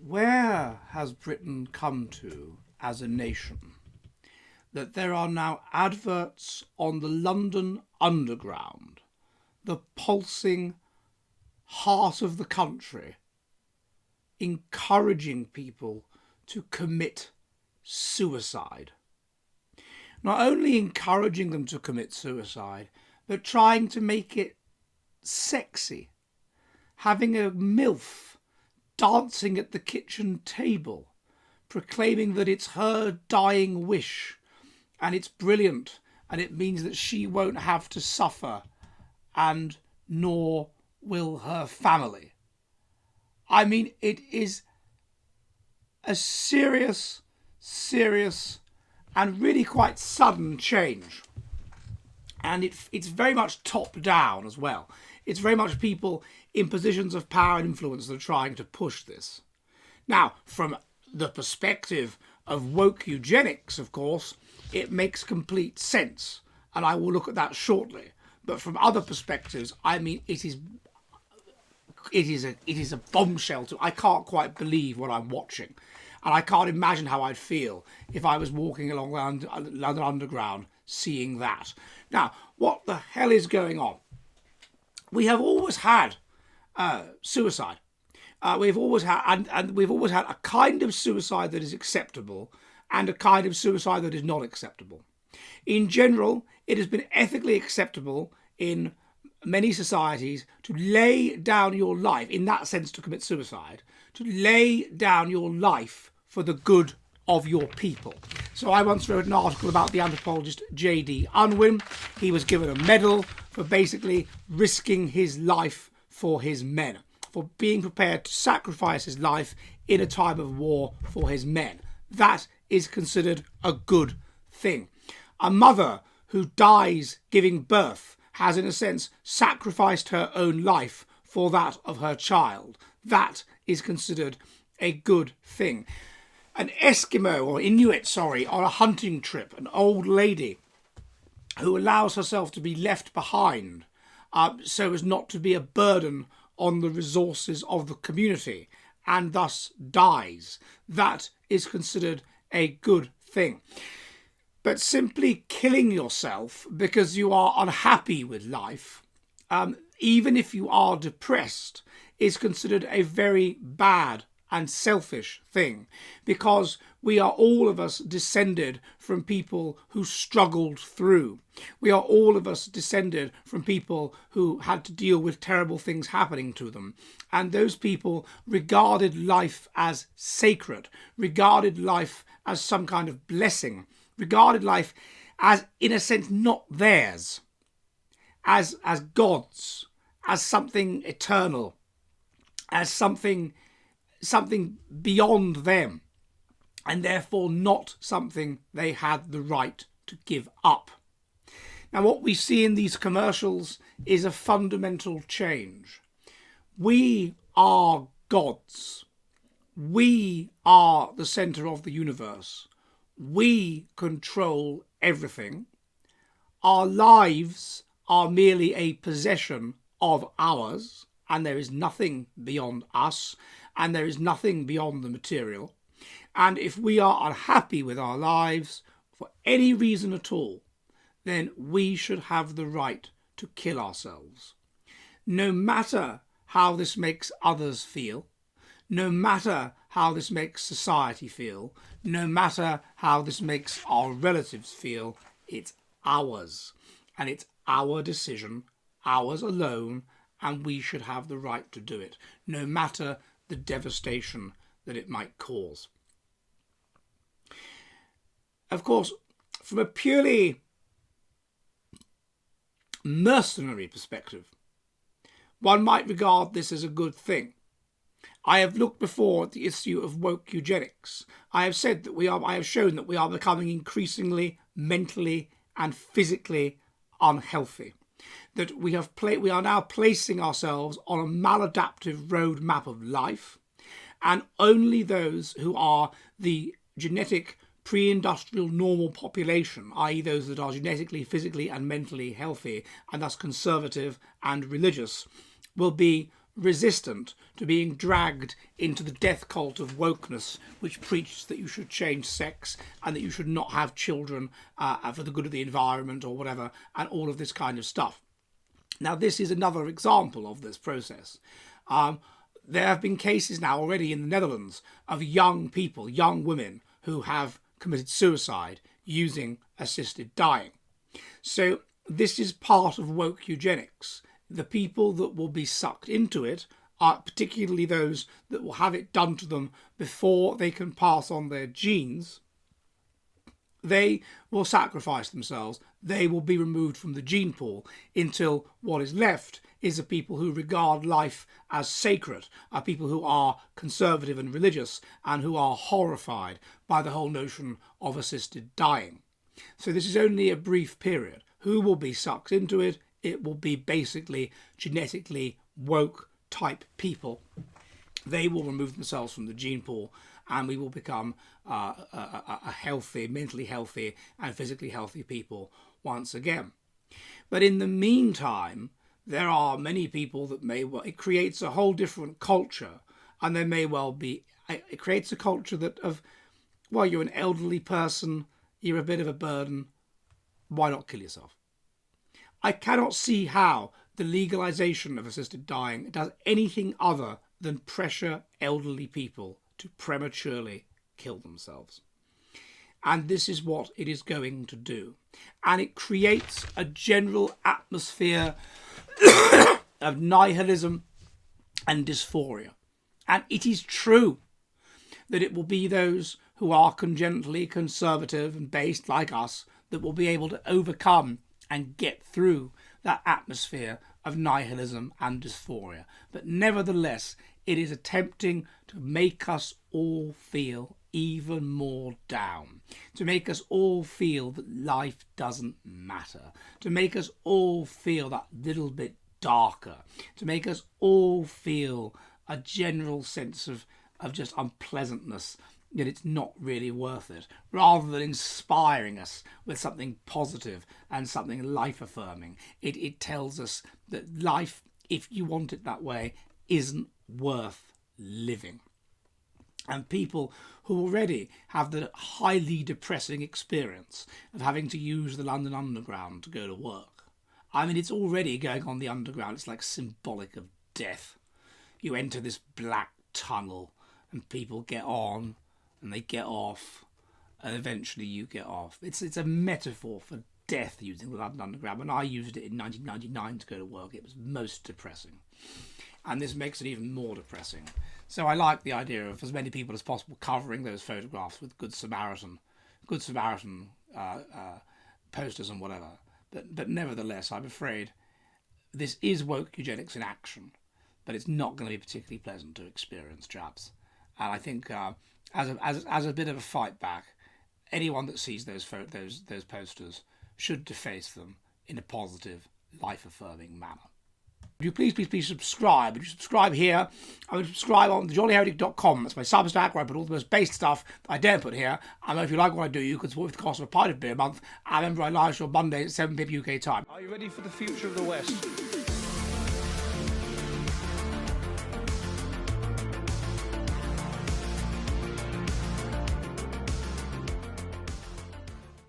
Where has Britain come to as a nation that there are now adverts on the London Underground, the pulsing heart of the country, encouraging people to commit suicide? Not only encouraging them to commit suicide, but trying to make it sexy. Having a MILF dancing at the kitchen table, proclaiming that it's her dying wish and it's brilliant and it means that she won't have to suffer, and nor will her family. I mean, it is a serious and really quite sudden change. And it's very much top down as well. It's very much people in positions of power and influence that are trying to push this. Now, from the perspective of woke eugenics, of course, it makes complete sense. And I will look at that shortly. But from other perspectives, I mean, it is a bombshell. I can't quite believe what I'm watching. And I can't imagine how I'd feel if I was walking along London Underground seeing that. Now, what the hell is going on? We have always had suicide. We've always had, and we've always had a kind of suicide that is acceptable and a kind of suicide that is not acceptable. In general, it has been ethically acceptable in many societies to lay down your life, in that sense to commit suicide, to lay down your life for the good of your people. So I once wrote an article about the anthropologist J.D. Unwin. He was given a medal for basically risking his life for his men, for being prepared to sacrifice his life in a time of war for his men. That is considered a good thing. A mother who dies giving birth has, in a sense, sacrificed her own life for that of her child. That is considered a good thing. An Eskimo or Inuit, on a hunting trip, an old lady who allows herself to be left behind so as not to be a burden on the resources of the community and thus dies. That is considered a good thing. But simply killing yourself because you are unhappy with life, even if you are depressed, is considered a very bad and selfish thing, because we are all of us descended from people who struggled through. We are all of us descended from people who had to deal with terrible things happening to them. And those people regarded life as sacred, regarded life as some kind of blessing, regarded life as, in a sense, not theirs, as God's, as something eternal, as something beyond them, and therefore not something they had the right to give up. Now, what we see in these commercials is a fundamental change. We are gods. We are the centre of the universe. We control everything. Our lives are merely a possession of ours, and there is nothing beyond us, and there is nothing beyond the material. And if we are unhappy with our lives for any reason at all, then we should have the right to kill ourselves. No matter how this makes others feel, no matter how this makes society feel, no matter how this makes our relatives feel, it's ours. And it's our decision, ours alone, and we should have the right to do it, no matter the devastation that it might cause. Of course, from a purely mercenary perspective, one might regard this as a good thing. I have looked before at the issue of woke eugenics. I have shown that we are becoming increasingly mentally and physically unhealthy. That we are now placing ourselves on a maladaptive roadmap of life, and only those who are the genetic pre-industrial normal population, i.e. those that are genetically, physically and mentally healthy and thus conservative and religious, will be resistant to being dragged into the death cult of wokeness, which preaches that you should change sex and that you should not have children for the good of the environment or whatever, and all of this kind of stuff. Now, this is another example of this process. There have been cases now already in the Netherlands of young people, young women, who have committed suicide using assisted dying. So this is part of woke eugenics. The people that will be sucked into it are particularly those that will have it done to them before they can pass on their genes. They will sacrifice themselves. They will be removed from the gene pool until what is left is the people who regard life as sacred, are people who are conservative and religious and who are horrified by the whole notion of assisted dying. So this is only a brief period. Who will be sucked into it? It will be basically genetically woke type people. They will remove themselves from the gene pool, and we will become a healthy, mentally healthy and physically healthy people once again. But in the meantime, there are many people that it creates a whole different culture, and there may well be, it creates a culture that well, you're an elderly person, you're a bit of a burden, why not kill yourself? I cannot see how the legalization of assisted dying does anything other than pressure elderly people to prematurely kill themselves. And this is what it is going to do. And it creates a general atmosphere of nihilism and dysphoria. And it is true that it will be those who are congenitally conservative and based like us that will be able to overcome and get through that atmosphere of nihilism and dysphoria. But nevertheless, it is attempting to make us all feel even more down, to make us all feel that life doesn't matter, to make us all feel that little bit darker, to make us all feel a general sense of just unpleasantness, that it's not really worth it, rather than inspiring us with something positive and something life-affirming. It tells us that life, if you want it that way, isn't worth living. And people who already have the highly depressing experience of having to use the London Underground to go to work. I mean, it's already going on the Underground. It's like symbolic of death. You enter this black tunnel and people get on and they get off and eventually you get off. It's a metaphor for death using the London Underground. When I used it in 1999 to go to work, it was most depressing. And this makes it even more depressing. So I like the idea of as many people as possible covering those photographs with Good Samaritan posters and whatever. But nevertheless, I'm afraid this is woke eugenics in action, but it's not going to be particularly pleasant to experience, chaps. And I think as a bit of a fight back, anyone that sees those posters should deface them in a positive, life-affirming manner. Would you please subscribe? Would you subscribe here? I would subscribe on thejollyheretic.com. That's my Substack, where I put all the most based stuff that I dare put here. And if you like what I do, you can support with the cost of a pint of beer a month. And remember, I live show Mondays at 7 p.m. UK time. Are you ready for the future of the West?